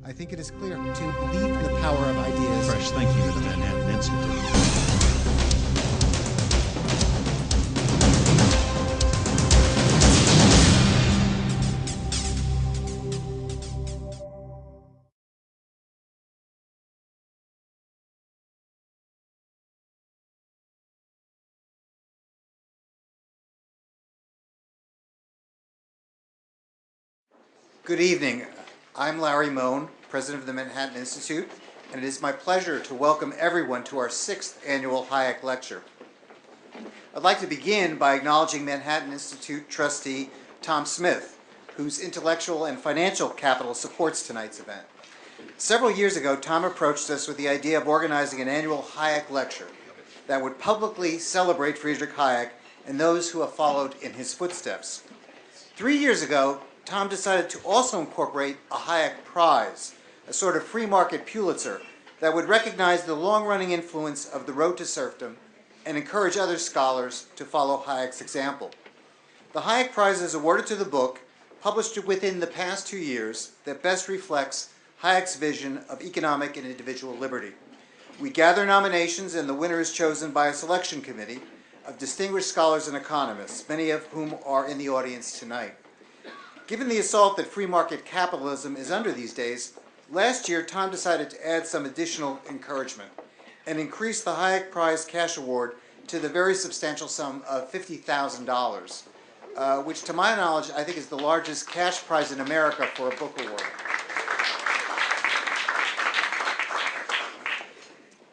I think it is clear to believe in the power of ideas. Fresh thinking to the Manhattan Institute. Good evening. I'm Larry Mohn, president of the Manhattan Institute, and it is my pleasure to welcome everyone to our 6th annual Hayek Lecture. I'd like to begin by acknowledging Manhattan Institute trustee Tom Smith, whose intellectual and financial capital supports tonight's event. Several years ago, Tom approached us with the idea of organizing an annual Hayek Lecture that would publicly celebrate Friedrich Hayek and those who have followed in his footsteps. 3 years ago, Tom decided to also incorporate a Hayek Prize, a sort of free market Pulitzer that would recognize the long-running influence of the road to serfdom and encourage other scholars to follow Hayek's example. The Hayek Prize is awarded to the book, published within the past 2 years, that best reflects Hayek's vision of economic and individual liberty. We gather nominations, and the winner is chosen by a selection committee of distinguished scholars and economists, many of whom are in the audience tonight. Given the assault that free market capitalism is under these days, last year Tom decided to add some additional encouragement and increase the Hayek Prize cash award to the very substantial sum of $50,000, which to my knowledge I think is the largest cash prize in America for a book award.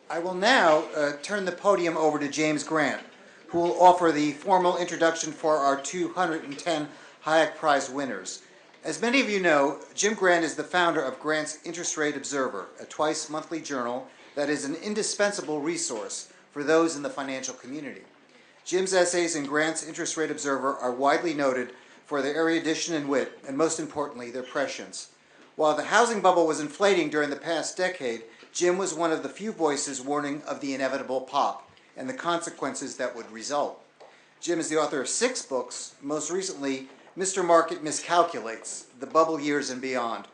I will now turn the podium over to James Grant, who will offer the formal introduction for our 210 Hayek Prize winners. As many of you know, Jim Grant is the founder of Grant's Interest Rate Observer, a twice-monthly journal that is an indispensable resource for those in the financial community. Jim's essays in Grant's Interest Rate Observer are widely noted for their erudition and wit, and most importantly, their prescience. While the housing bubble was inflating during the past decade, Jim was one of the few voices warning of the inevitable pop and the consequences that would result. Jim is the author of 6 books, most recently Mr. Market Miscalculates, The Bubble Years and Beyond,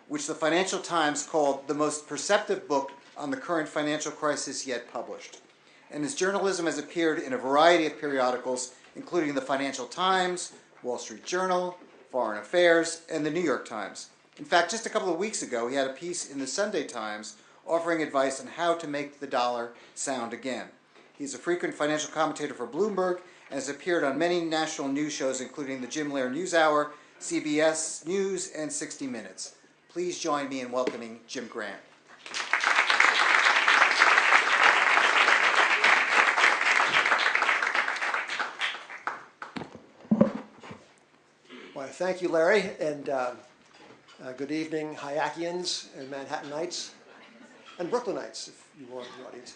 which the Financial Times called the most perceptive book on the current financial crisis yet published. And his journalism has appeared in a variety of periodicals, including the Financial Times, Wall Street Journal, Foreign Affairs, and the New York Times. In fact, just a couple of weeks ago, he had a piece in the Sunday Times offering advice on how to make the dollar sound again. He's a frequent financial commentator for Bloomberg and has appeared on many national news shows, including the Jim Lehrer NewsHour, CBS News, and 60 Minutes. Please join me in welcoming Jim Grant. Well, thank you, Larry, and good evening, Hayekians and Manhattanites, and Brooklynites, if you are in the audience.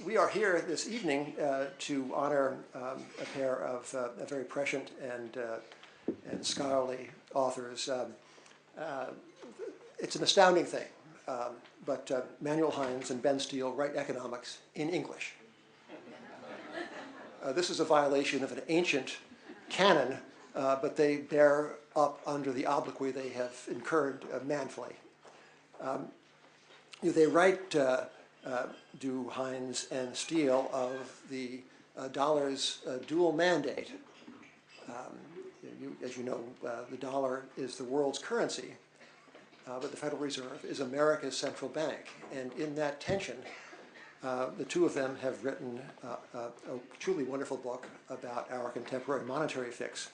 We are here this evening to honor a pair of very prescient and scholarly authors. It's an astounding thing, but Manuel Hinds and Benn Steil write economics in English. This is a violation of an ancient canon, but they bear up under the obloquy they have incurred manfully. They write do Hinds and Steil of the dollar's dual mandate. As you know, the dollar is the world's currency, but the Federal Reserve is America's central bank. And in that tension, the two of them have written a truly wonderful book about our contemporary monetary fix.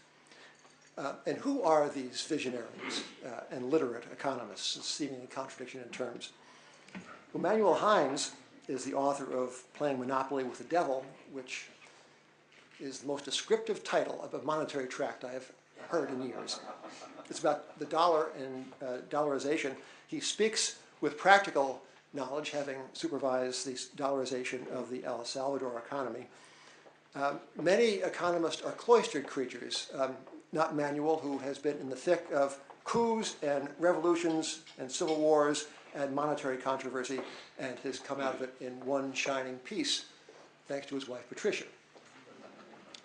And who are these visionaries and literate economists, seemingly contradiction in terms? Well, Manuel Hinds is the author of Playing Monopoly with the Devil, which is the most descriptive title of a monetary tract I have heard in years. It's about the dollar and dollarization. He speaks with practical knowledge, having supervised the dollarization of the El Salvador economy. Many economists are cloistered creatures, not Manuel, who has been in the thick of coups and revolutions and civil wars and monetary controversy, and has come out of it in one shining piece, thanks to his wife Patricia.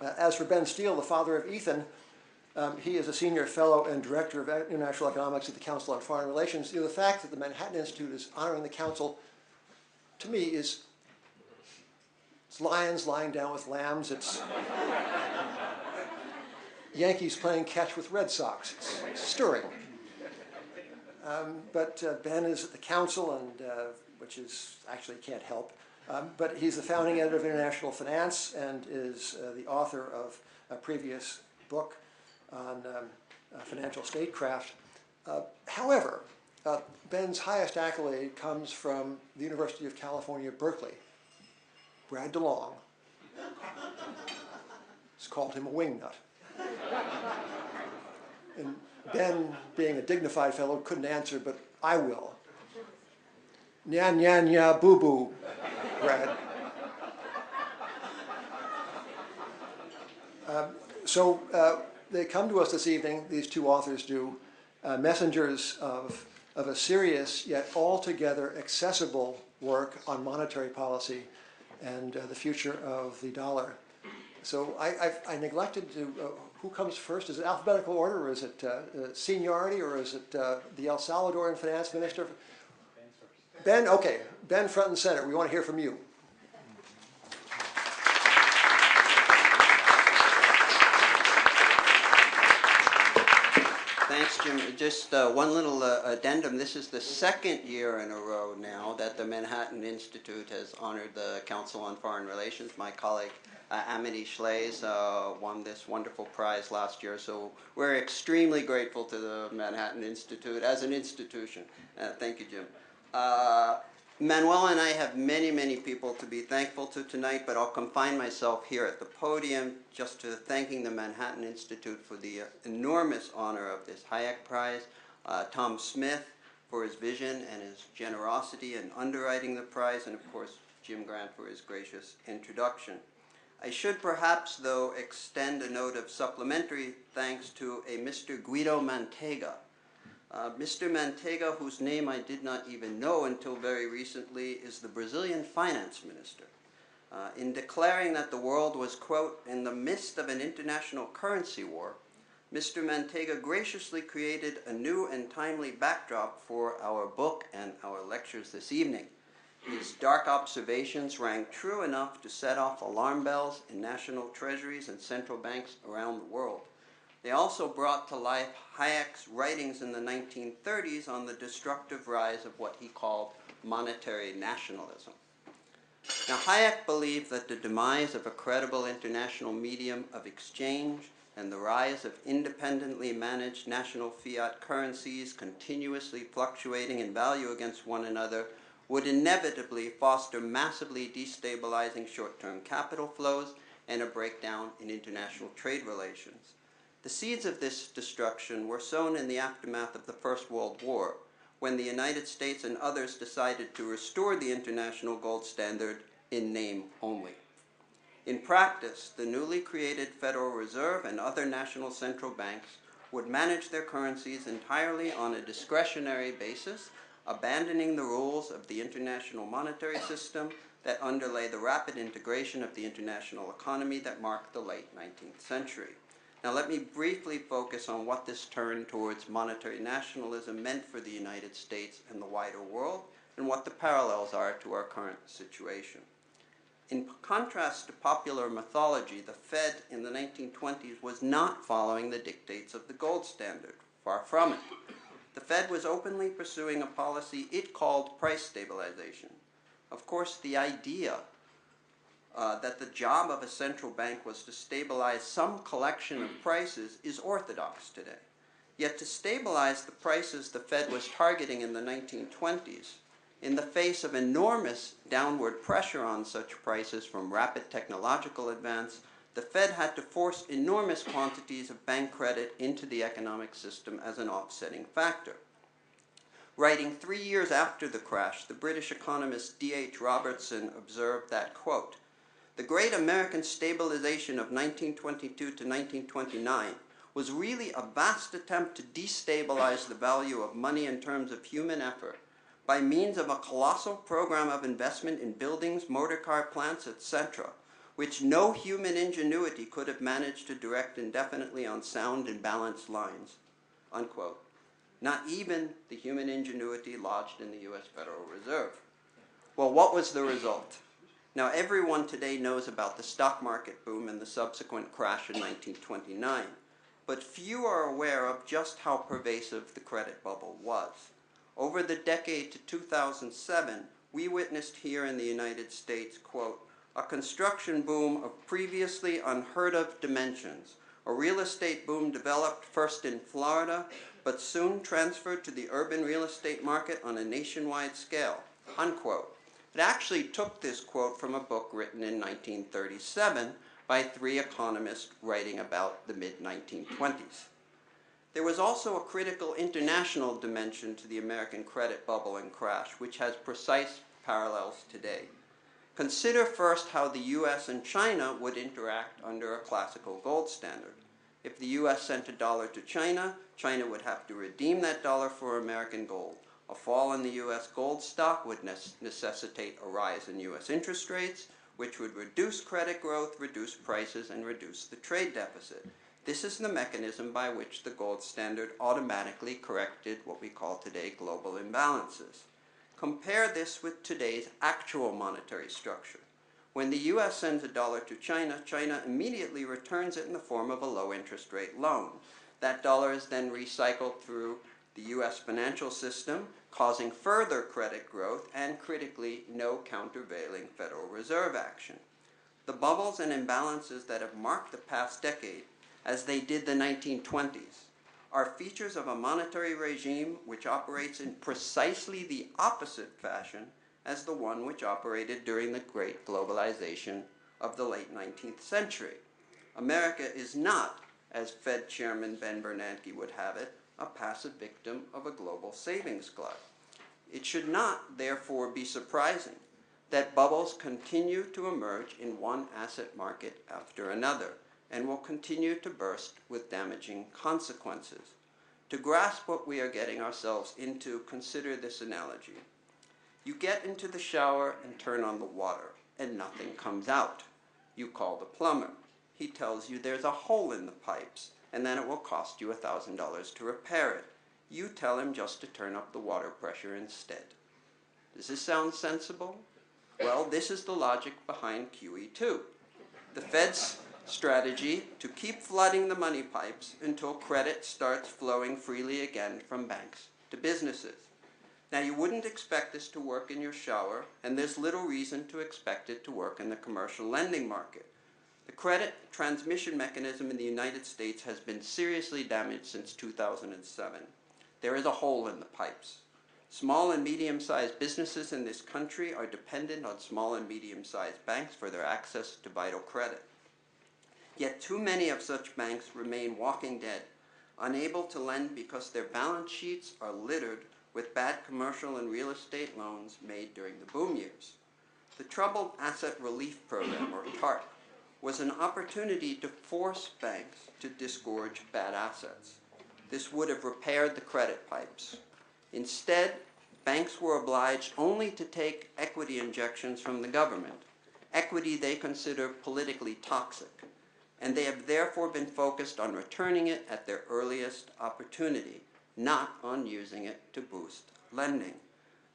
As for Benn Steil, the father of Ethan, He is a senior fellow and director of international economics at the Council on Foreign Relations. The fact that the Manhattan Institute is honoring the council, to me, it's lions lying down with lambs. It's Yankees playing catch with Red Sox. It's stirring. But Ben is at the council, and which is actually can't help. But he's the founding editor of International Finance and is the author of a previous book on financial statecraft. However, Ben's highest accolade comes from the University of California, Berkeley. Brad DeLong has called him a wingnut. And Ben, being a dignified fellow, couldn't answer, but I will. Nya, nya, nya, boo, boo, Brad. So they come to us this evening, these two authors do, messengers of a serious yet altogether accessible work on monetary policy and the future of the dollar. So I neglected to, who comes first? Is it alphabetical order, or is it seniority, or is it the El Salvadorian finance minister? Ben, okay. Ben, front and center. We want to hear from you. Thanks, Jim. Just one little addendum. This is the second year in a row now that the Manhattan Institute has honored the Council on Foreign Relations. My colleague Amity Schlaes won this wonderful prize last year, so we're extremely grateful to the Manhattan Institute as an institution. Thank you, Jim. Manuel and I have many, many people to be thankful to tonight, but I'll confine myself here at the podium just to thanking the Manhattan Institute for the enormous honor of this Hayek Prize, Tom Smith for his vision and his generosity in underwriting the prize, and of course Jim Grant for his gracious introduction. I should perhaps, though, extend a note of supplementary thanks to a Mr. Guido Mantega. Mr. Mantega, whose name I did not even know until very recently, is the Brazilian finance minister. In declaring that the world was, quote, in the midst of an international currency war, Mr. Mantega graciously created a new and timely backdrop for our book and our lectures this evening. His dark observations rang true enough to set off alarm bells in national treasuries and central banks around the world. They also brought to life Hayek's writings in the 1930s on the destructive rise of what he called monetary nationalism. Now, Hayek believed that the demise of a credible international medium of exchange and the rise of independently managed national fiat currencies continuously fluctuating in value against one another would inevitably foster massively destabilizing short-term capital flows and a breakdown in international trade relations. The seeds of this destruction were sown in the aftermath of the First World War, when the United States and others decided to restore the international gold standard in name only. In practice, the newly created Federal Reserve and other national central banks would manage their currencies entirely on a discretionary basis, abandoning the rules of the international monetary system that underlay the rapid integration of the international economy that marked the late 19th century. Now let me briefly focus on what this turn towards monetary nationalism meant for the United States and the wider world, and what the parallels are to our current situation. In contrast to popular mythology, the Fed in the 1920s was not following the dictates of the gold standard. Far from it. The Fed was openly pursuing a policy it called price stabilization. Of course, the idea that the job of a central bank was to stabilize some collection of prices is orthodox today. Yet to stabilize the prices the Fed was targeting in the 1920s, in the face of enormous downward pressure on such prices from rapid technological advance, the Fed had to force enormous quantities of bank credit into the economic system as an offsetting factor. Writing 3 years after the crash, the British economist D.H. Robertson observed that, quote, "The great American stabilization of 1922 to 1929 was really a vast attempt to destabilize the value of money in terms of human effort by means of a colossal program of investment in buildings, motor car plants, etc., which no human ingenuity could have managed to direct indefinitely on sound and balanced lines, unquote. Not even the human ingenuity lodged in the U.S. Federal Reserve. Well, what was the result? Now, everyone today knows about the stock market boom and the subsequent crash in 1929, but few are aware of just how pervasive the credit bubble was. Over the decade to 2007, we witnessed here in the United States, quote, a construction boom of previously unheard of dimensions. A real estate boom developed first in Florida, but soon transferred to the urban real estate market on a nationwide scale, unquote. It actually took this quote from a book written in 1937 by 3 economists writing about the mid-1920s. There was also a critical international dimension to the American credit bubble and crash, which has precise parallels today. Consider first how the U.S. and China would interact under a classical gold standard. If the U.S. sent $1 to China, China would have to redeem that dollar for American gold. A fall in the U.S. gold stock would necessitate a rise in U.S. interest rates, which would reduce credit growth, reduce prices, and reduce the trade deficit. This is the mechanism by which the gold standard automatically corrected what we call today global imbalances. Compare this with today's actual monetary structure. When the U.S. sends $1 to China, China immediately returns it in the form of a low interest rate loan. That dollar is then recycled through the U.S. financial system, causing further credit growth and, critically, no countervailing Federal Reserve action. The bubbles and imbalances that have marked the past decade, as they did the 1920s, are features of a monetary regime which operates in precisely the opposite fashion as the one which operated during the great globalization of the late 19th century. America is not, as Fed Chairman Ben Bernanke would have it, a passive victim of a global savings glut. It should not, therefore, be surprising that bubbles continue to emerge in one asset market after another, and will continue to burst with damaging consequences. To grasp what we are getting ourselves into, consider this analogy. You get into the shower and turn on the water, and nothing comes out. You call the plumber. He tells you there's a hole in the pipes, and then it will cost you $1,000 to repair it. You tell him just to turn up the water pressure instead. Does this sound sensible? Well, this is the logic behind QE2. The Fed's strategy to keep flooding the money pipes until credit starts flowing freely again from banks to businesses. Now, you wouldn't expect this to work in your shower, and there's little reason to expect it to work in the commercial lending market. The credit transmission mechanism in the United States has been seriously damaged since 2007. There is a hole in the pipes. Small and medium-sized businesses in this country are dependent on small and medium-sized banks for their access to vital credit. Yet too many of such banks remain walking dead, unable to lend because their balance sheets are littered with bad commercial and real estate loans made during the boom years. The Troubled Asset Relief Program, or TARP, was an opportunity to force banks to disgorge bad assets. This would have repaired the credit pipes. Instead, banks were obliged only to take equity injections from the government, equity they consider politically toxic, and they have therefore been focused on returning it at their earliest opportunity, not on using it to boost lending.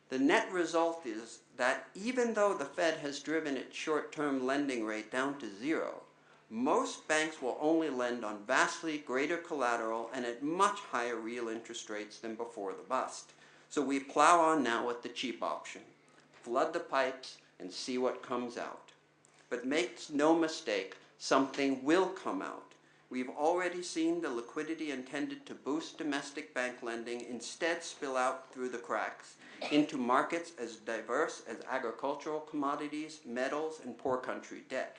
The net result is that even though the Fed has driven its short-term lending rate down to zero, most banks will only lend on vastly greater collateral and at much higher real interest rates than before the bust. So we plow on now with the cheap option. Flood the pipes and see what comes out. But make no mistake, something will come out. We've already seen the liquidity intended to boost domestic bank lending instead spill out through the cracks into markets as diverse as agricultural commodities, metals, and poor country debt.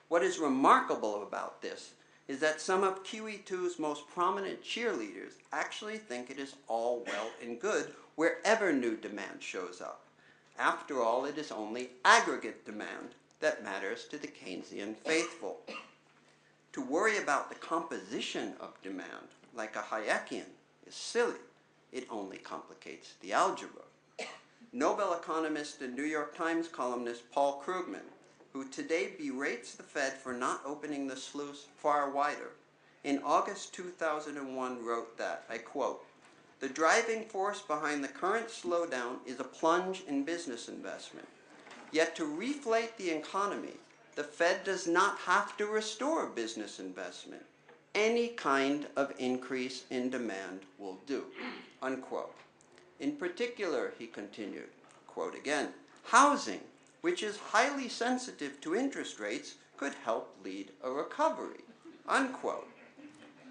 What is remarkable about this is that some of QE2's most prominent cheerleaders actually think it is all well and good wherever new demand shows up. After all, it is only aggregate demand that matters to the Keynesian faithful. To worry about the composition of demand, like a Hayekian, is silly. It only complicates the algebra. Nobel economist and New York Times columnist Paul Krugman who today berates the Fed for not opening the sluice far wider, in August 2001 wrote that, I quote, "The driving force behind the current slowdown is a plunge in business investment. Yet to reflate the economy, the Fed does not have to restore business investment. Any kind of increase in demand will do," unquote. In particular, he continued, quote again, "Housing, which is highly sensitive to interest rates, could help lead a recovery," unquote.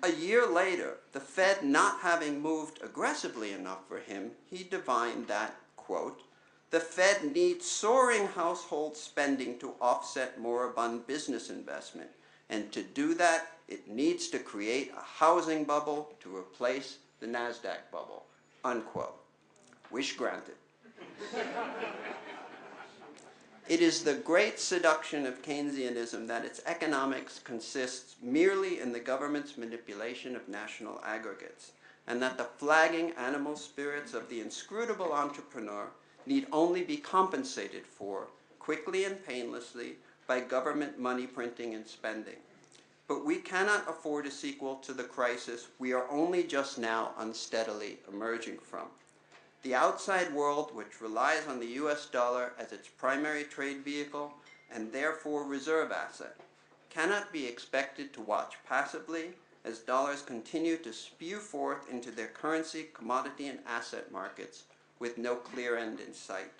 A year later, the Fed not having moved aggressively enough for him, he divined that, quote, "The Fed needs soaring household spending to offset moribund business investment, and to do that, it needs to create a housing bubble to replace the NASDAQ bubble," unquote. Wish granted. It is the great seduction of Keynesianism that its economics consists merely in the government's manipulation of national aggregates, and that the flagging animal spirits of the inscrutable entrepreneur need only be compensated for, quickly and painlessly, by government money printing and spending. But we cannot afford a sequel to the crisis we are only just now unsteadily emerging from. The outside world, which relies on the US dollar as its primary trade vehicle and therefore reserve asset, cannot be expected to watch passively as dollars continue to spew forth into their currency, commodity, and asset markets with no clear end in sight.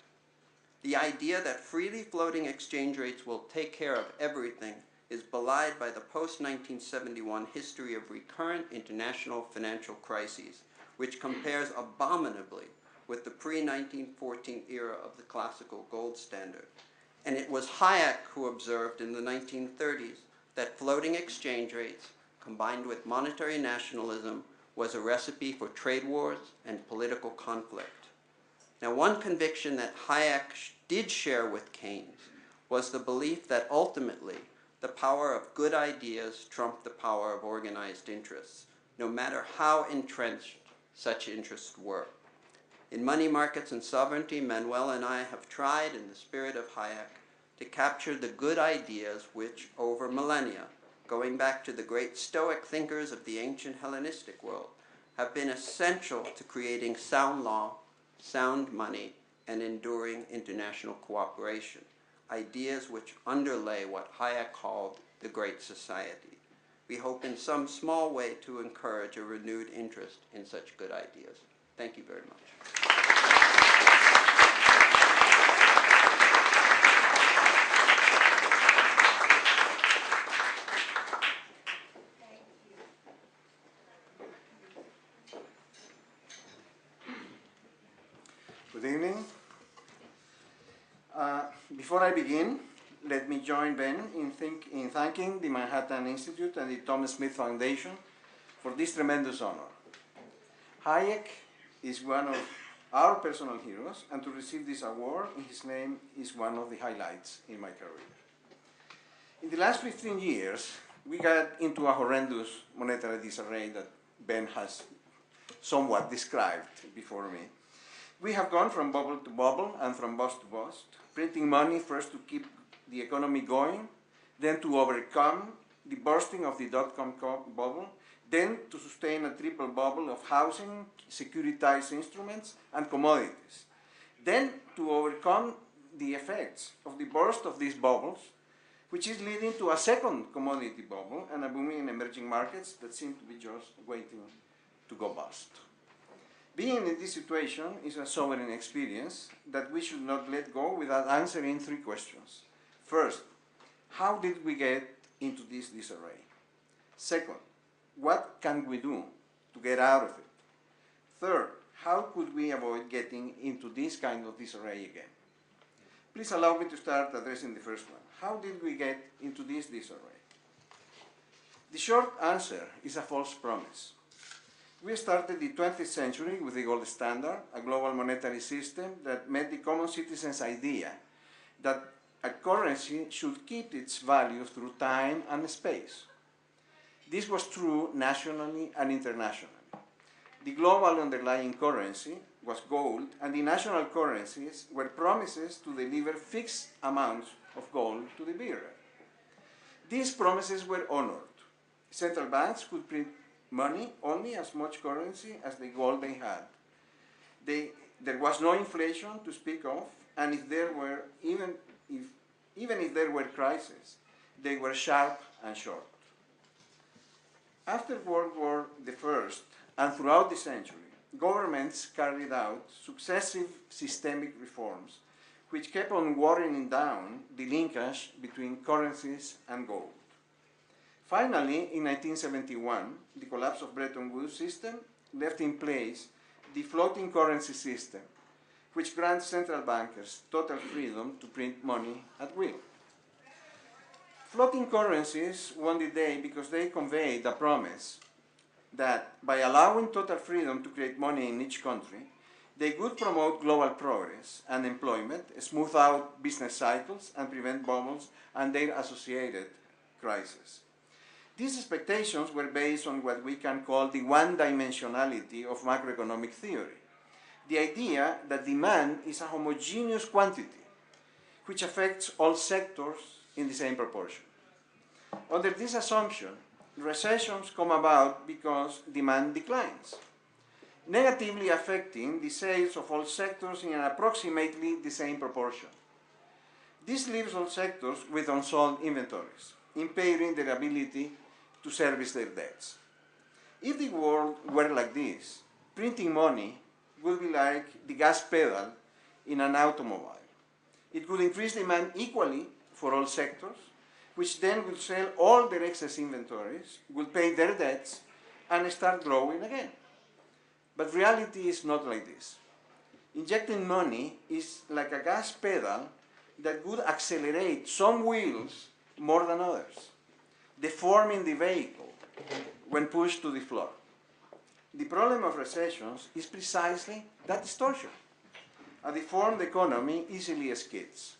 The idea that freely floating exchange rates will take care of everything is belied by the post-1971 history of recurrent international financial crises, which compares abominably with the pre-1914 era of the classical gold standard. And it was Hayek who observed in the 1930s that floating exchange rates, combined with monetary nationalism, was a recipe for trade wars and political conflict. Now, one conviction that Hayek did share with Keynes was the belief that ultimately the power of good ideas trumped the power of organized interests, no matter how entrenched such interests were. In Money Markets and Sovereignty, Manuel and I have tried, in the spirit of Hayek, to capture the good ideas which, over millennia, going back to the great Stoic thinkers of the ancient Hellenistic world, have been essential to creating sound law, sound money, and enduring international cooperation, ideas which underlay what Hayek called the Great Society. We hope in some small way to encourage a renewed interest in such good ideas. Thank you very much. Good evening. Before I begin, let me join Ben in thanking the Manhattan Institute and the Thomas Smith Foundation for this tremendous honor. Hayek is one of our personal heroes, and to receive this award in his name is one of the highlights in my career. In the last 15 years, we got into a horrendous monetary disarray that Ben has somewhat described before me. We have gone from bubble to bubble and from bust to bust, printing money first to keep the economy going, then to overcome the bursting of the dot-com bubble, then to sustain a triple bubble of housing, securitized instruments, and commodities, then to overcome the effects of the burst of these bubbles, which is leading to a second commodity bubble and a booming in emerging markets that seem to be just waiting to go bust. Being in this situation is a sobering experience that we should not let go without answering three questions. First, how did we get into this disarray? Second, what can we do to get out of it? Third, how could we avoid getting into this kind of disarray again? Please allow me to start addressing the first one. How did we get into this disarray? The short answer is a false promise. We started the 20th century with the gold standard, a global monetary system that met the common citizen's idea that a currency should keep its value through time and space. This was true nationally and internationally. The global underlying currency was gold, and the national currencies were promises to deliver fixed amounts of gold to the bearer. These promises were honored. Central banks could print money only as much currency as the gold they had. There was no inflation to speak of, and if there were, even if there were crises, they were sharp and short. After World War I and throughout the century, governments carried out successive systemic reforms which kept on watering down the linkage between currencies and gold. Finally, in 1971, the collapse of Bretton Woods system left in place the floating currency system, which grants central bankers total freedom to print money at will. Floating currencies won the day because they conveyed the promise that by allowing total freedom to create money in each country, they could promote global progress and employment, smooth out business cycles, and prevent bubbles and their associated crises. These expectations were based on what we can call the one-dimensionality of macroeconomic theory, the idea that demand is a homogeneous quantity which affects all sectors in the same proportion. Under this assumption, recessions come about because demand declines, negatively affecting the sales of all sectors in approximately the same proportion. This leaves all sectors with unsold inventories, impairing their ability to service their debts. If the world were like this, printing money would be like the gas pedal in an automobile. It would increase demand equally for all sectors, which then will sell all their excess inventories, will pay their debts, and start growing again. But reality is not like this. Injecting money is like a gas pedal that would accelerate some wheels more than others, deforming the vehicle when pushed to the floor. The problem of recessions is precisely that distortion. A deformed economy easily skids.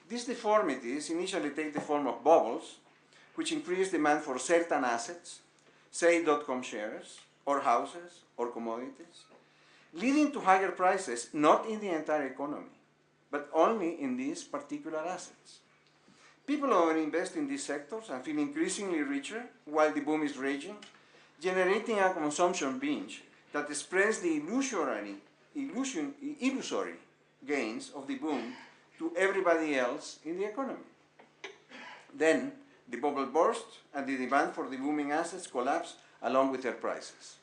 These deformities initially take the form of bubbles, which increase demand for certain assets, say .com shares, or houses, or commodities, leading to higher prices not in the entire economy, but only in these particular assets. People overinvest in these sectors and feel increasingly richer while the boom is raging, generating a consumption binge that spreads the illusory gains of the boom to everybody else in the economy. Then the bubble bursts and the demand for the booming assets collapse along with their prices.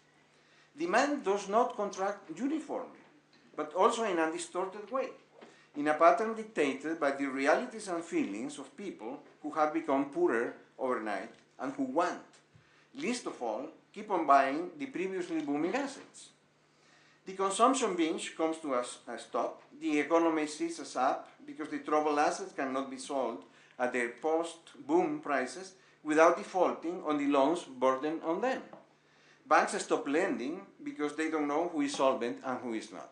Demand does not contract uniformly, but also in a distorted way, in a pattern dictated by the realities and feelings of people who have become poorer overnight and who want, least of all, keep on buying the previously booming assets. The consumption binge comes to a stop, the economy seizes up because the troubled assets cannot be sold at their post-boom prices without defaulting on the loans burdened on them. Banks stop lending because they don't know who is solvent and who is not.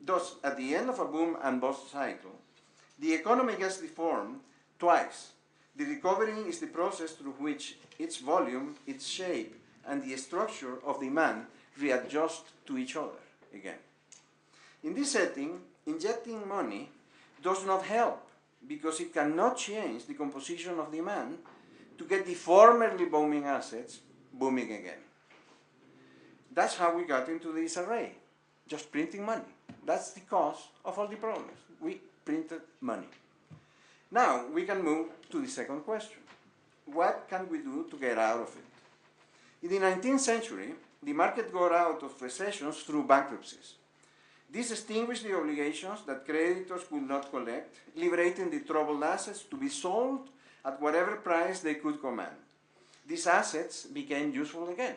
Thus, at the end of a boom and bust cycle, the economy gets deformed twice. The recovery is the process through which its volume, its shape, and the structure of demand readjust to each other again. In this setting, injecting money does not help because it cannot change the composition of demand to get the formerly booming assets booming again. That's how we got into this array, just printing money. That's the cause of all the problems. We printed money. Now we can move to the second question. What can we do to get out of it? In the 19th century, the market got out of recessions through bankruptcies. This extinguished the obligations that creditors could not collect, liberating the troubled assets to be sold at whatever price they could command. These assets became useful again.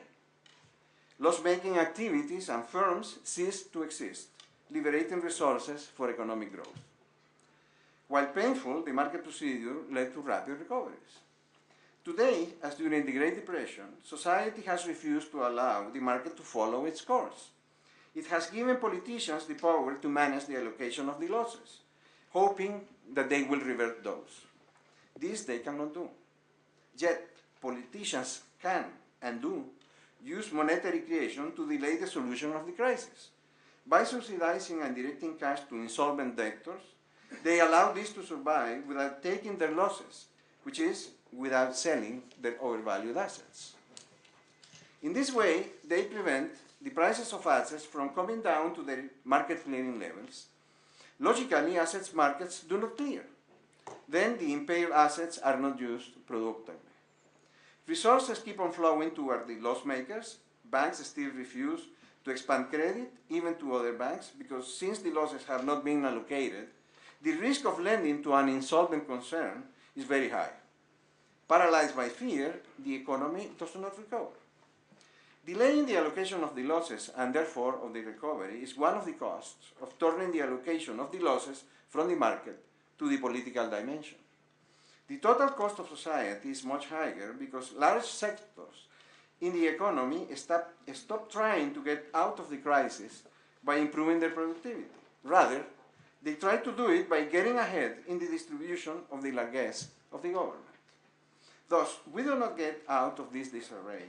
Loss-making activities and firms ceased to exist, liberating resources for economic growth. While painful, the market procedure led to rapid recoveries. Today, as during the Great Depression, society has refused to allow the market to follow its course. It has given politicians the power to manage the allocation of the losses, hoping that they will revert those. This they cannot do. Yet, politicians can and do use monetary creation to delay the solution of the crisis. By subsidizing and directing cash to insolvent debtors, They allow this to survive without taking their losses, which is without selling their overvalued assets. In this way, they prevent the prices of assets from coming down to their market clearing levels. Logically, assets markets do not clear. Then the impaired assets are not used productively. Resources keep on flowing toward the loss makers. Banks still refuse to expand credit, even to other banks, because since the losses have not been allocated, the risk of lending to an insolvent concern is very high. Paralyzed by fear, the economy does not recover. Delaying the allocation of the losses, and therefore of the recovery, is one of the costs of turning the allocation of the losses from the market to the political dimension. The total cost of society is much higher because large sectors in the economy stop trying to get out of the crisis by improving their productivity. Rather, they try to do it by getting ahead in the distribution of the largesse of the government. Thus, we do not get out of this disarray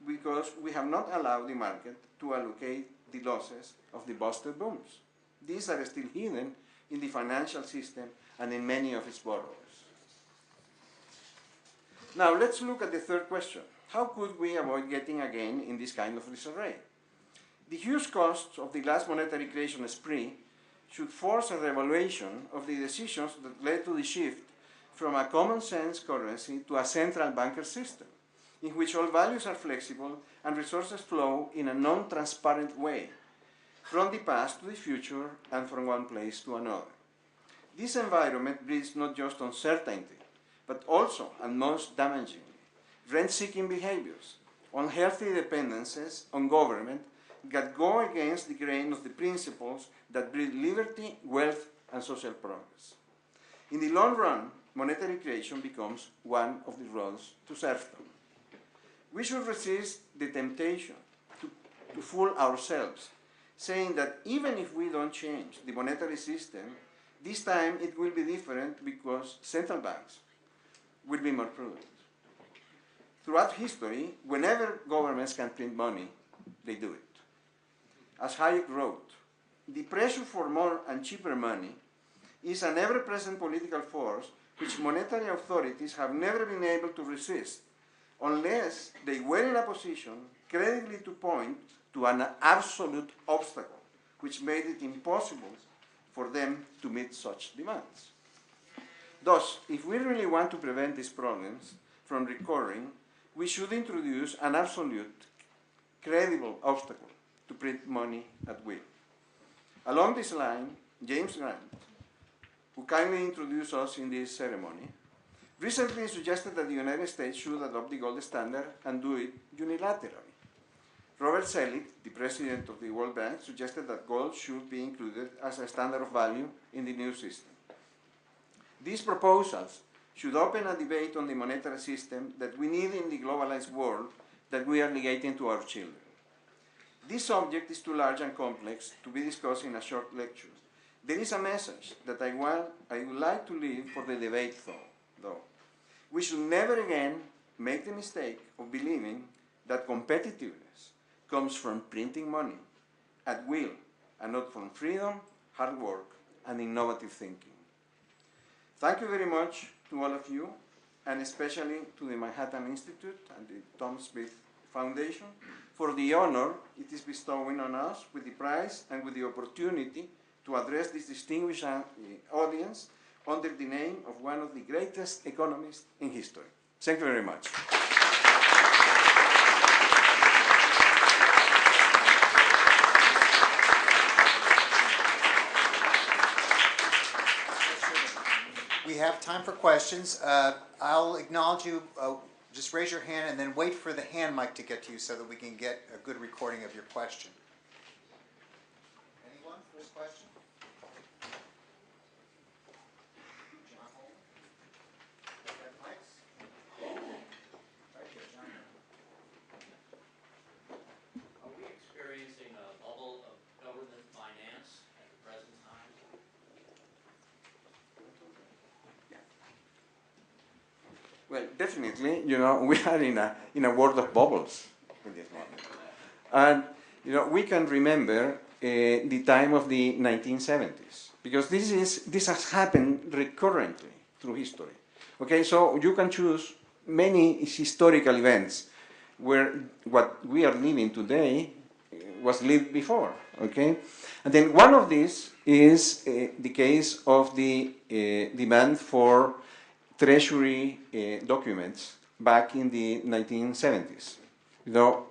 because we have not allowed the market to allocate the losses of the busted booms. These are still hidden in the financial system and in many of its borrowers. Now, let's look at the third question. How could we avoid getting again in this kind of disarray? The huge costs of the last monetary creation spree should force a reevaluation of the decisions that led to the shift from a common sense currency to a central banker system, in which all values are flexible and resources flow in a non-transparent way, from the past to the future and from one place to another. This environment breeds not just uncertainty, but also, and most damagingly, rent-seeking behaviors, unhealthy dependencies on government that go against the grain of the principles that breed liberty, wealth, and social progress. In the long run, monetary creation becomes one of the roads to serfdom. We should resist the temptation to fool ourselves, saying that even if we don't change the monetary system, this time it will be different because central banks will be more prudent. Throughout history, whenever governments can print money, they do it. As Hayek wrote, the pressure for more and cheaper money is an ever-present political force which monetary authorities have never been able to resist unless they were in a position credibly to point to an absolute obstacle which made it impossible for them to meet such demands. Thus, if we really want to prevent these problems from recurring, we should introduce an absolute, credible obstacle to print money at will. Along this line, James Grant, who kindly introduced us in this ceremony, recently suggested that the United States should adopt the gold standard and do it unilaterally. Robert Selig, the president of the World Bank, suggested that gold should be included as a standard of value in the new system. These proposals should open a debate on the monetary system that we need in the globalized world that we are negating to our children. This subject is too large and complex to be discussed in a short lecture. There is a message that I would like to leave for the debate, though. We should never again make the mistake of believing that competitiveness comes from printing money at will and not from freedom, hard work, and innovative thinking. Thank you very much to all of you, and especially to the Manhattan Institute and the Tom Smith Foundation for the honor it is bestowing on us with the prize and with the opportunity to address this distinguished audience under the name of one of the greatest economists in history. Thank you very much. We have time for questions. I'll acknowledge you. Just raise your hand and then wait for the hand mic to get to you so that we can get a good recording of your question. Anyone? First question? John Holmes? Got mics? Right here, John. Are we experiencing a bubble of government finance at the present time? Well, definitely, we are in a world of bubbles in this moment. And, we can remember the time of the 1970s. because this has happened recurrently through history. Okay, so you can choose many historical events where what we are living today was lived before. Okay, and then one of these is the case of the demand for treasury documents back in the 1970s. You know,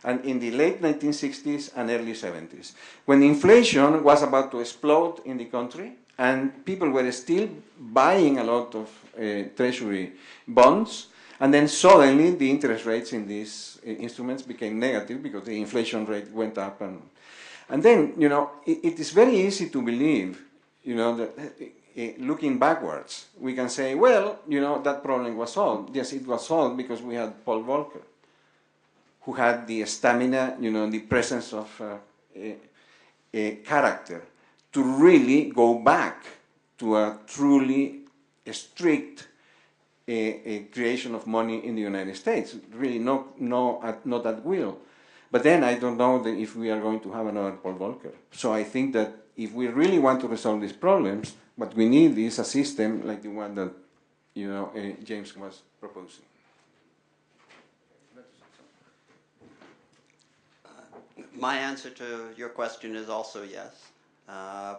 and in the late 1960s and early 70s, when inflation was about to explode in the country and people were still buying a lot of treasury bonds, and then suddenly the interest rates in these instruments became negative because the inflation rate went up. And then, you know, it is very easy to believe, you know, that looking backwards, we can say, well, you know, that problem was solved. Yes, it was solved because we had Paul Volcker, who had the stamina, you know, the presence of a character to really go back to a truly strict creation of money in the United States. Really, not at will. But then I don't know if we are going to have another Paul Volcker. So I think that if we really want to resolve these problems, what we need is a system like the one that, you know, James was proposing. My answer to your question is also yes.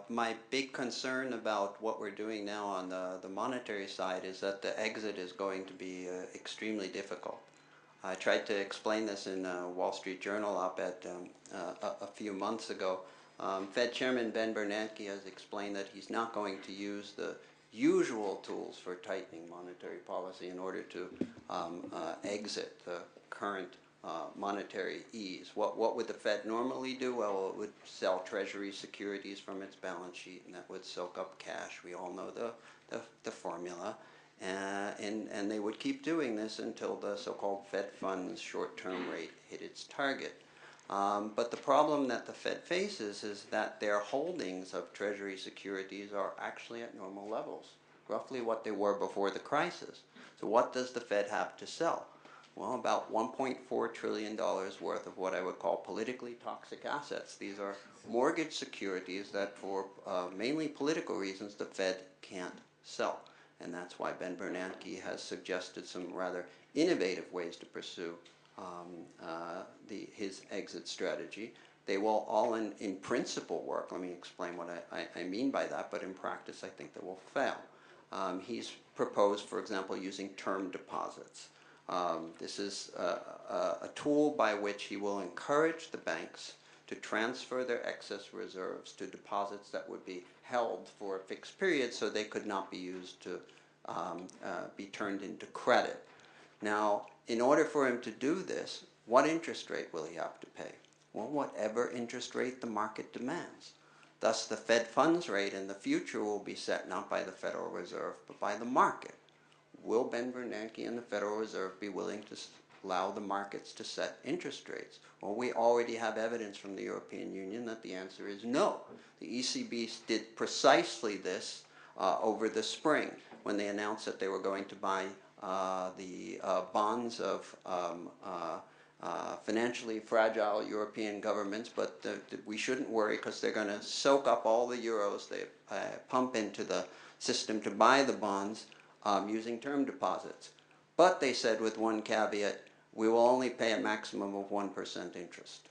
My big concern about what we're doing now on the monetary side is that the exit is going to be extremely difficult. I tried to explain this in a Wall Street Journal op-ed a few months ago. Fed Chairman Ben Bernanke has explained that he's not going to use the usual tools for tightening monetary policy in order to exit the current monetary ease. What would the Fed normally do? Well, it would sell Treasury securities from its balance sheet, and that would soak up cash. We all know the formula. And they would keep doing this until the so-called Fed funds short-term rate hit its target. But the problem that the Fed faces is that their holdings of Treasury securities are actually at normal levels, roughly what they were before the crisis. So what does the Fed have to sell? Well, about $1.4 trillion worth of what I would call politically toxic assets. These are mortgage securities that for mainly political reasons the Fed can't sell. And that's why Ben Bernanke has suggested some rather innovative ways to pursue his exit strategy. They will all in principle work. Let me explain what I mean by that, but in practice I think they will fail. He's proposed, for example, using term deposits. This is a tool by which he will encourage the banks to transfer their excess reserves to deposits that would be held for a fixed period so they could not be used to be turned into credit. Now, in order for him to do this, what interest rate will he have to pay? Well, whatever interest rate the market demands. Thus, the Fed funds rate in the future will be set not by the Federal Reserve, but by the market. Will Ben Bernanke and the Federal Reserve be willing to allow the markets to set interest rates? Well, we already have evidence from the European Union that the answer is no. The ECB did precisely this over the spring when they announced that they were going to buy the bonds of financially fragile European governments, but we shouldn't worry because they're going to soak up all the euros they pump into the system to buy the bonds using term deposits. But they said with one caveat, we will only pay a maximum of 1% interest.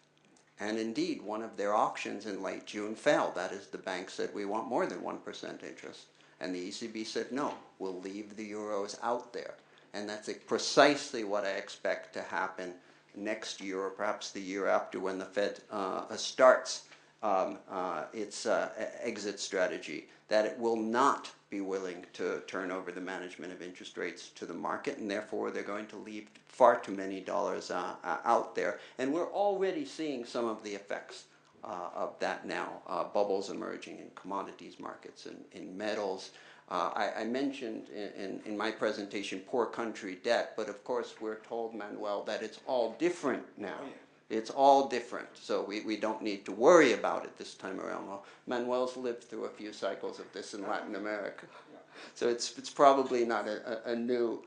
And indeed, one of their auctions in late June failed. That is, the bank said we want more than 1% interest. And the ECB said, no, we'll leave the euros out there. And that's precisely what I expect to happen next year or perhaps the year after when the Fed starts its exit strategy, that it will not be willing to turn over the management of interest rates to the market, and therefore they're going to leave far too many dollars out there. And we're already seeing some of the effects of that now, bubbles emerging in commodities markets and in metals. I mentioned in my presentation poor country debt, but of course we're told, Manuel, that it's all different now. Oh, yeah. It's all different, so we don't need to worry about it this time around. Well, Manuel's lived through a few cycles of this in Latin America, so it's probably not a new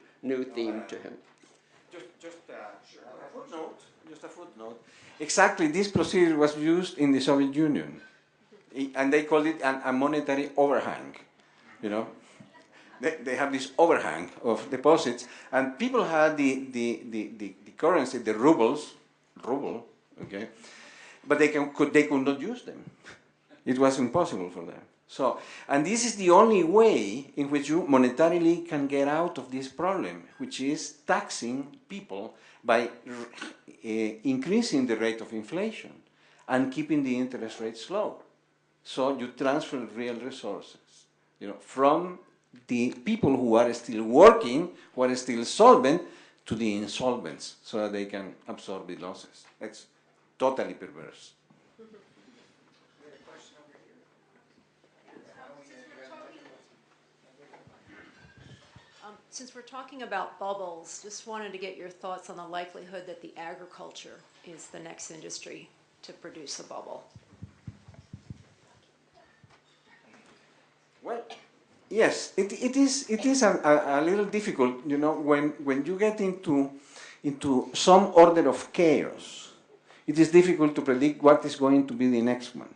theme to him. Just a footnote. Exactly, this procedure was used in the Soviet Union and they call it a monetary overhang, you know. They have this overhang of deposits, and people had the currency, the ruble, okay, but they could not use them. It was impossible for them. So, and this is the only way in which you monetarily can get out of this problem, which is taxing people by increasing the rate of inflation and keeping the interest rates low. So you transfer real resources, you know, from the people who are still working, who are still solvent, to the insolvents, so that they can absorb the losses. That's totally perverse. Since we're talking about bubbles, just wanted to get your thoughts on the likelihood that the agriculture is the next industry to produce a bubble. Well, yes, it is a little difficult, you know, when you get into some order of chaos. It is difficult to predict what is going to be the next one.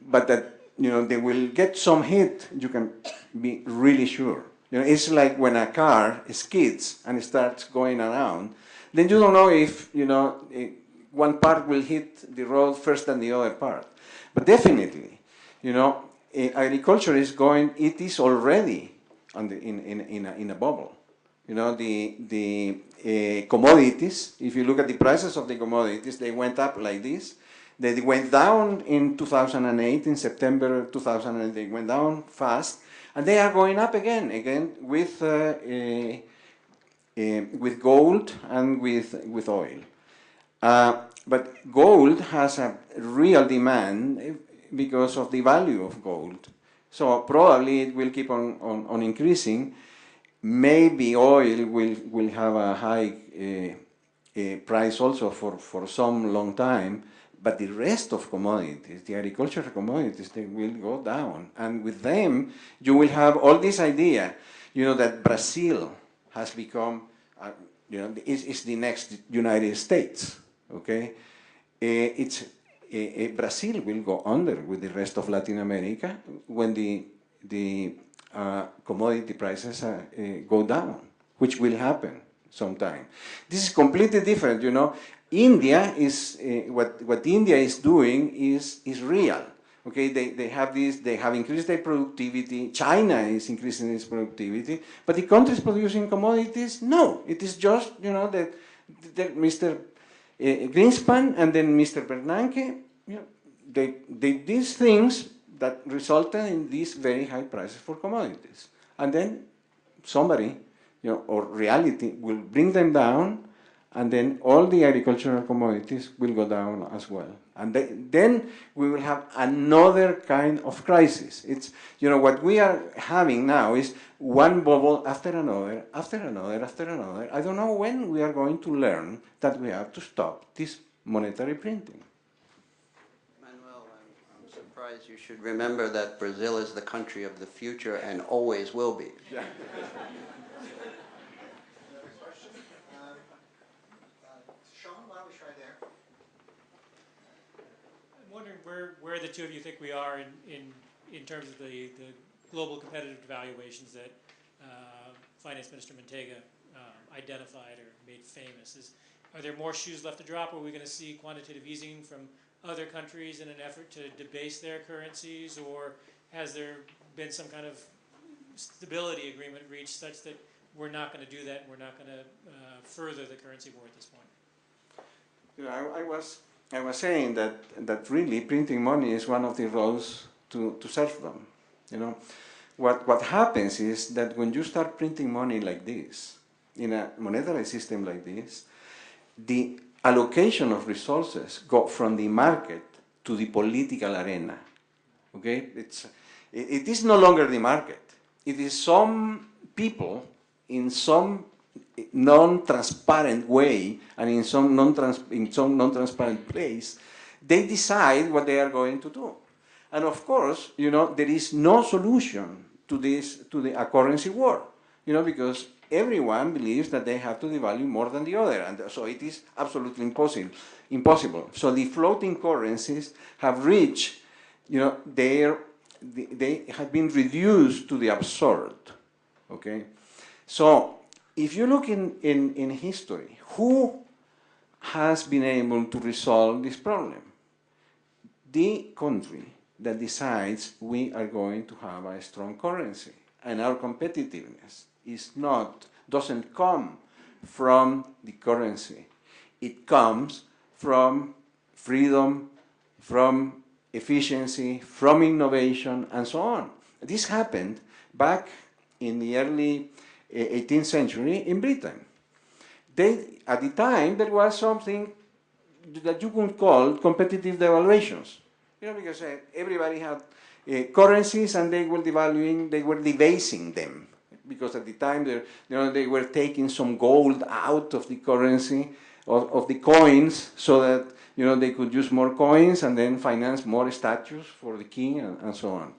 But that, you know, they will get some hit, you can be really sure. You know, it's like when a car skids and starts going around, then you don't know if, you know, one part will hit the road first than the other part. But definitely, you know, agriculture is going, it is already on in a bubble. You know, the commodities, if you look at the prices of the commodities, they went up like this. They went down in 2008, in September 2008, they went down fast. And they are going up again with gold and with oil. But gold has a real demand because of the value of gold. So probably it will keep on increasing. Maybe oil will have a high price also for some long time. But the rest of commodities, the agricultural commodities, they will go down. And with them, you will have all this idea, you know, that Brazil has become, you know, is the next United States, okay? Brazil will go under with the rest of Latin America when the commodity prices go down, which will happen sometime. This is completely different, you know. India is what India is doing is real. Okay, they have this. They have increased their productivity. China is increasing its productivity, but the countries producing commodities, no. It is just, you know, that Mr. Greenspan and then Mr. Bernanke, you know, they did these things that resulted in these very high prices for commodities, and then somebody, you know, or reality will bring them down. And then all the agricultural commodities will go down as well. And then we will have another kind of crisis. It's, you know, what we are having now is one bubble after another, after another, after another. I don't know when we are going to learn that we have to stop this monetary printing. Manuel, I'm surprised. You should remember that Brazil is the country of the future and always will be. Yeah. Where the two of you think we are in terms of the global competitive valuations that Finance Minister Manteiga identified or made famous. Are there more shoes left to drop? Are we going to see quantitative easing from other countries in an effort to debase their currencies, or has there been some kind of stability agreement reached such that we're not going to do that and we're not going to further the currency war at this point? You know, I was saying that really printing money is one of the roads to serfdom. You know, what happens is that when you start printing money like this, in a monetary system like this, the allocation of resources go from the market to the political arena. Okay, it is no longer the market. It is some people in some non-transparent way and in some non-transparent place, they decide what they are going to do. And of course, you know, there is no solution to this, a currency war, you know, because everyone believes that they have to devalue more than the other, and so it is absolutely impossible. So the floating currencies have reached they had been reduced to the absurd. Okay, so if you look in history, who has been able to resolve this problem? The country that decides we are going to have a strong currency, and our competitiveness doesn't come from the currency. It comes from freedom, from efficiency, from innovation, and so on. This happened back in the early 18th century in Britain. At the time, there was something that you could call competitive devaluations. Because everybody had currencies and they were devaluing, they were debasing them. Because at the time, they were taking some gold out of the currency, of the coins, so that they could use more coins and then finance more statues for the king and so on.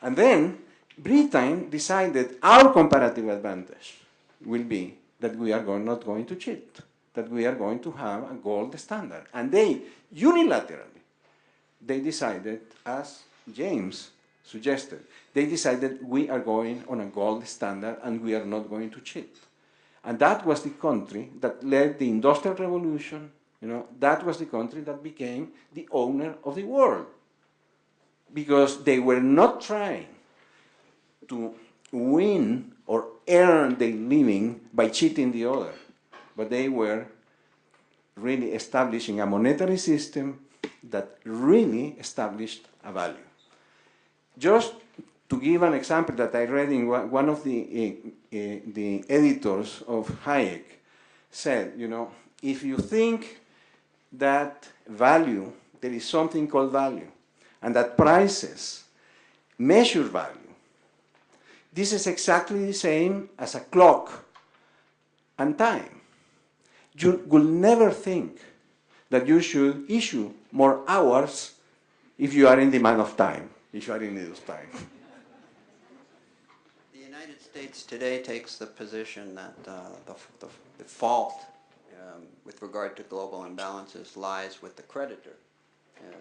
And then Britain decided our comparative advantage will be that we are not going to cheat, that we are going to have a gold standard. And they unilaterally, they decided, as James suggested, they decided we are going on a gold standard and we are not going to cheat. And that was the country that led the Industrial Revolution. That was the country that became the owner of the world. Because they were not trying to win or earn their living by cheating the other, but they were really establishing a monetary system that really established a value. Just to give an example that I read in one of the editors of Hayek said, if you think that value, there is something called value, and that prices measure value, this is exactly the same as a clock and time. You will never think that you should issue more hours if you are in demand of time, if you are in need of time. The United States today takes the position that the fault with regard to global imbalances lies with the creditor,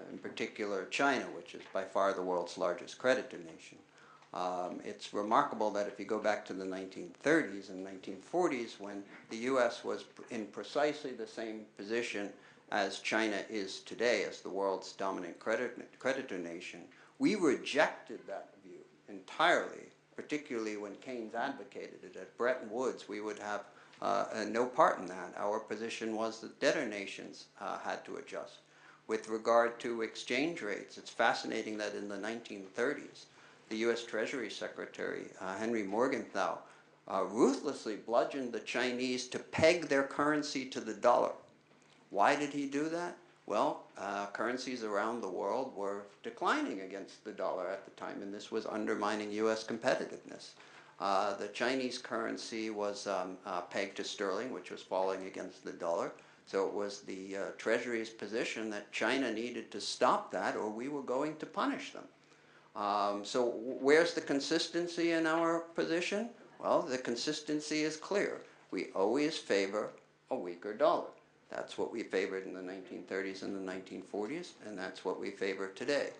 in particular China, which is by far the world's largest creditor nation. It's remarkable that if you go back to the 1930s and 1940s, when the U.S. was in precisely the same position as China is today, as the world's dominant creditor nation, we rejected that view entirely, particularly when Keynes advocated it. At Bretton Woods, we would have no part in that. Our position was that debtor nations had to adjust. With regard to exchange rates, it's fascinating that in the 1930s, the U.S. Treasury Secretary, Henry Morgenthau, ruthlessly bludgeoned the Chinese to peg their currency to the dollar. Why did he do that? Well, currencies around the world were declining against the dollar at the time, and this was undermining U.S. competitiveness. The Chinese currency was pegged to sterling, which was falling against the dollar. So it was the Treasury's position that China needed to stop that, or we were going to punish them. So where's the consistency in our position? Well, the consistency is clear. We always favor a weaker dollar. That's what we favored in the 1930s and the 1940s, and that's what we favor today.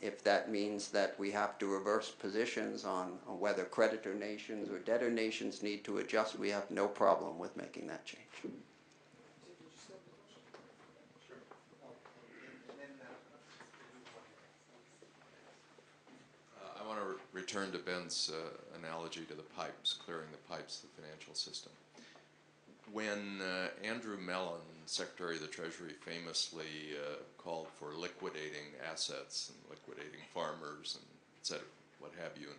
If that means that we have to reverse positions on whether creditor nations or debtor nations need to adjust, we have no problem with making that change. I want to return to Ben's analogy to the pipes, clearing the pipes of the financial system. When Andrew Mellon, Secretary of the Treasury, famously called for liquidating assets and liquidating farmers and et cetera, what have you, in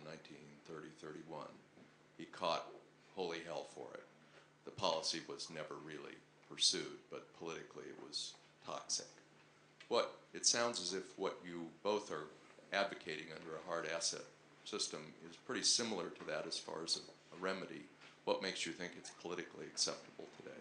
1930-31, he caught holy hell for it. The policy was never really pursued, but politically it was toxic. It sounds as if what you both are advocating under a hard asset system is pretty similar to that as far as a remedy. What makes you think it's politically acceptable today?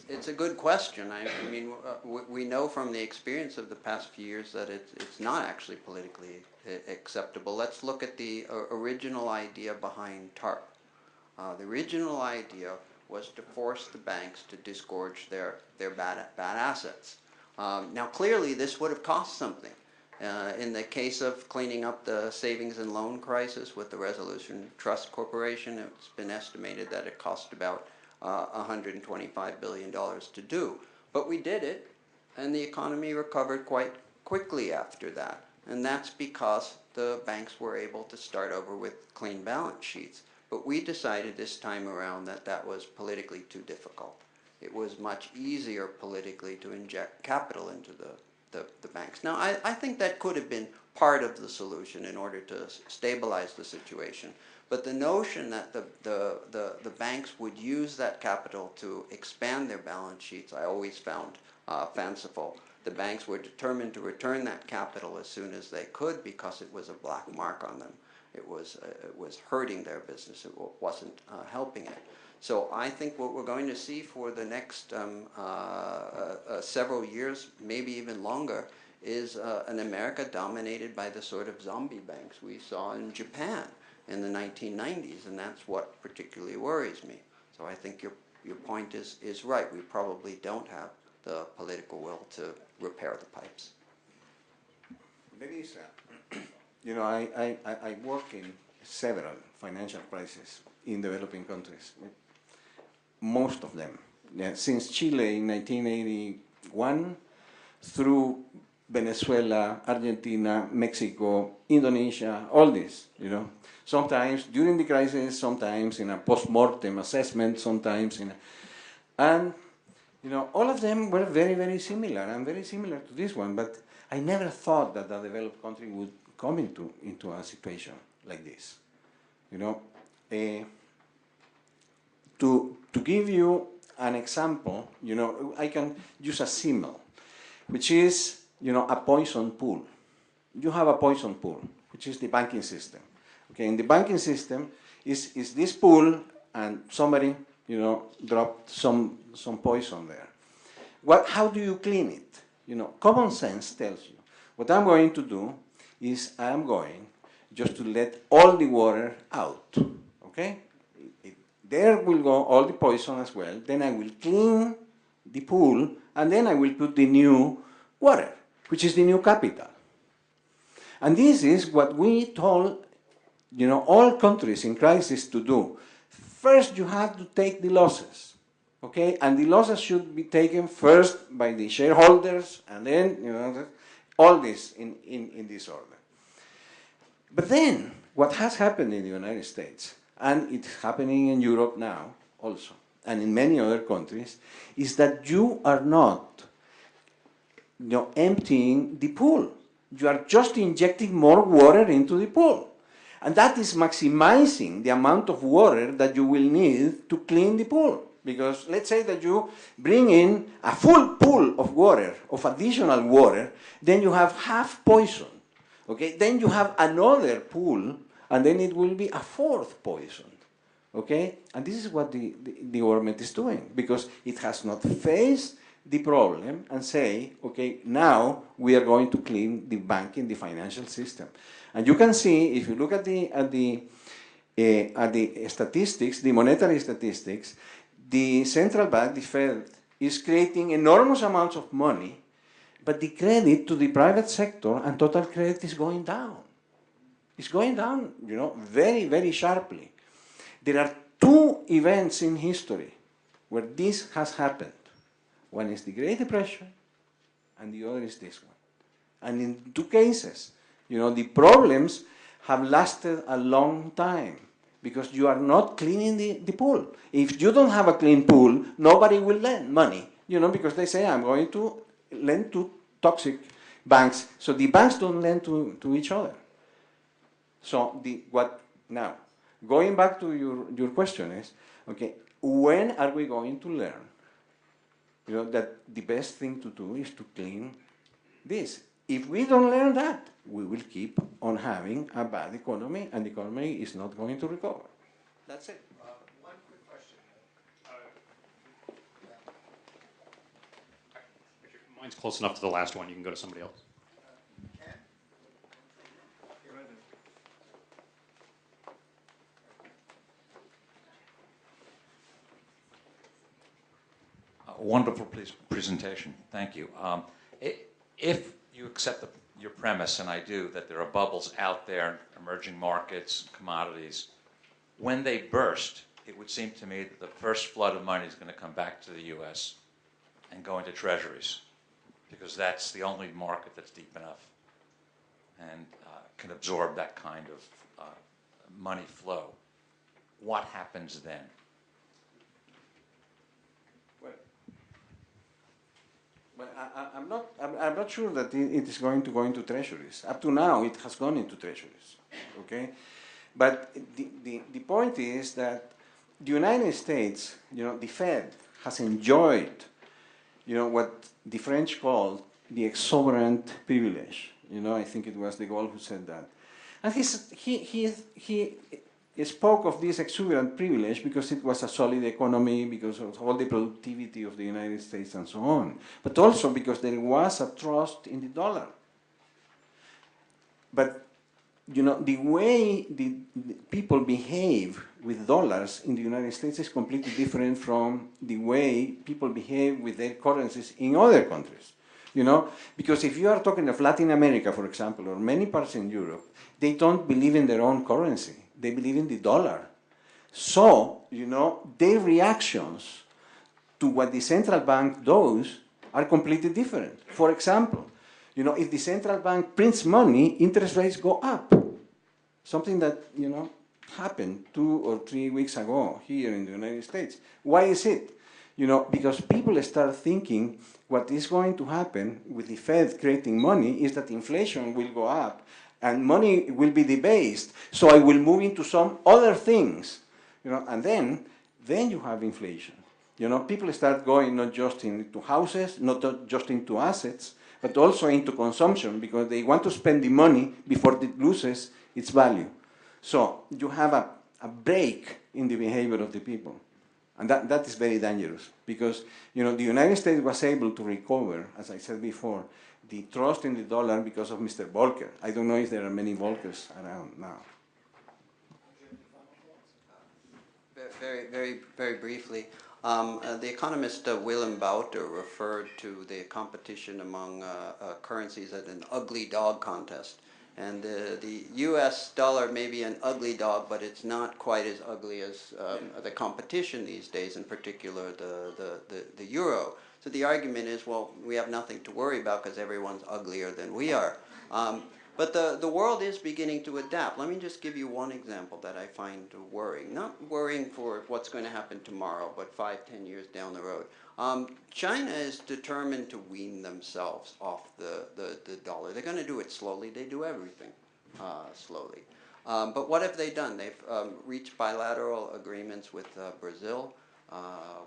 It's a good question. I mean, we know from the experience of the past few years that it's not actually politically acceptable. Let's look at the original idea behind TARP. The original idea was to force the banks to disgorge their bad assets. Now, clearly, this would have cost something. In the case of cleaning up the savings and loan crisis with the Resolution Trust Corporation, it's been estimated that it cost about $125 billion to do. But we did it, and the economy recovered quite quickly after that. And that's because the banks were able to start over with clean balance sheets. But we decided this time around that that was politically too difficult. It was much easier politically to inject capital into the banks. Now, I think that could have been part of the solution in order to stabilize the situation. But the notion that the banks would use that capital to expand their balance sheets, I always found fanciful. The banks were determined to return that capital as soon as they could because it was a black mark on them. It was hurting their business. It wasn't helping it. So I think what we're going to see for the next several years, maybe even longer, is an America dominated by the sort of zombie banks we saw in Japan in the 1990s, and that's what particularly worries me. So I think your point is right. We probably don't have the political will to repair the pipes. There is, I work in several financial crises in developing countries. Most of them, since Chile in 1981, through Venezuela, Argentina, Mexico, Indonesia, all this, Sometimes during the crisis, sometimes in a post-mortem assessment, sometimes in a, and, all of them were very, very similar, and very similar to this one, but I never thought that a developed country would come into a situation like this, To give you an example, I can use a symbol, which is, a poison pool. You have a poison pool, which is the banking system. Okay, in the banking system is this pool, and somebody, dropped some poison there. How do you clean it? Common sense tells you, what I'm going to do is I'm going just to let all the water out, okay? There will go all the poison as well. Then I will clean the pool, and then I will put the new water, which is the new capital. And this is what we told, all countries in crisis to do. First, you have to take the losses, okay? And the losses should be taken first by the shareholders, and then, all this in this order. But then, what has happened in the United States, and it's happening in Europe now also, and in many other countries, is that you are not emptying the pool. You are just injecting more water into the pool. And that is maximizing the amount of water that you will need to clean the pool. Because let's say that you bring in a full pool of water, of additional water, then you have half poison. Okay? Then you have another pool, and then it will be a fourth poison. Okay? And this is what the government is doing, because it has not faced the problem and say, okay, now we are going to clean the banking, the financial system. And you can see, if you look at the statistics, the monetary statistics, the central bank, the Fed, is creating enormous amounts of money, but the credit to the private sector and total credit is going down. It's going down, very, very sharply. There are two events in history where this has happened. One is the Great Depression, and the other is this one. And in two cases, the problems have lasted a long time because you are not cleaning the pool. If you don't have a clean pool, nobody will lend money, because they say, I'm going to lend to toxic banks. So the banks don't lend to each other. So now, going back to your question is, okay, when are we going to learn that the best thing to do is to clean this? If we don't learn that, we will keep on having a bad economy, and the economy is not going to recover. That's it. One quick question. If your mine's close enough to the last one, you can go to somebody else. Ken? Wonderful presentation. Thank you. If you accept your premise, and I do, that there are bubbles out there, emerging markets, commodities, when they burst, it would seem to me that the first flood of money is going to come back to the U.S. and go into treasuries, because that's the only market that's deep enough and can absorb that kind of money flow. What happens then? Well, I'm not sure that it is going to go into treasuries. Up to now, it has gone into treasuries, okay? But the point is that the United States, the Fed has enjoyed, what the French called the exuberant privilege. I think it was de Gaulle who said that. And he spoke of this exuberant privilege because it was a solid economy, because of all the productivity of the United States and so on, but also because there was a trust in the dollar. But the way the people behave with dollars in the United States is completely different from the way people behave with their currencies in other countries. Because if you are talking of Latin America, for example, or many parts in Europe, they don't believe in their own currency. They believe in the dollar. So, their reactions to what the central bank does are completely different. For example, if the central bank prints money, interest rates go up. Something that, happened 2 or 3 weeks ago here in the United States. Why is it? Because people start thinking what is going to happen with the Fed creating money is that inflation will go up and money will be debased, so I will move into some other things, and then you have inflation. People start going not just into houses, not just into assets, but also into consumption, because they want to spend the money before it loses its value. So you have a break in the behavior of the people. And that is very dangerous, because the United States was able to recover, as I said before, the trust in the dollar because of Mr. Volcker. I don't know if there are many Volckers around now. Very briefly, the economist Willem Bouter referred to the competition among currencies as an ugly dog contest. And the U.S. dollar may be an ugly dog, but it's not quite as ugly as the competition these days, in particular the euro. So the argument is, well, we have nothing to worry about because everyone's uglier than we are. But the world is beginning to adapt. Let me just give you one example that I find worrying. Not worrying for what's going to happen tomorrow, but 5-10 years down the road. China is determined to wean themselves off the dollar. They're going to do it slowly. They do everything slowly. But what have they done? They've reached bilateral agreements with Brazil,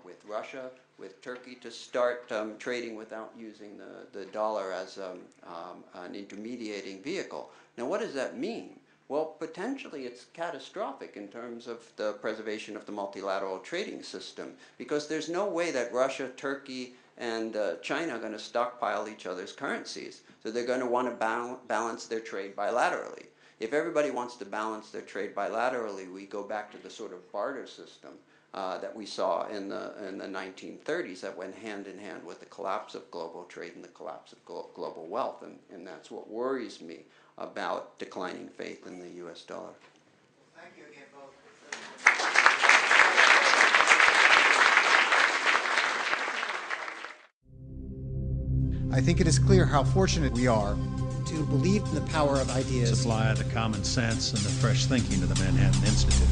with Russia, with Turkey to start trading without using the dollar as an intermediating vehicle. Now, what does that mean? Well, potentially it's catastrophic in terms of the preservation of the multilateral trading system, because there's no way that Russia, Turkey, and China are going to stockpile each other's currencies. So they're going to want to balance their trade bilaterally. If everybody wants to balance their trade bilaterally, we go back to the sort of barter system that we saw in the 1930s that went hand in hand with the collapse of global trade and the collapse of global wealth. And that's what worries me about declining faith in the U.S. dollar. Thank you again, both. I think it is clear how fortunate we are to believe in the power of ideas. Supply the common sense and the fresh thinking of the Manhattan Institute.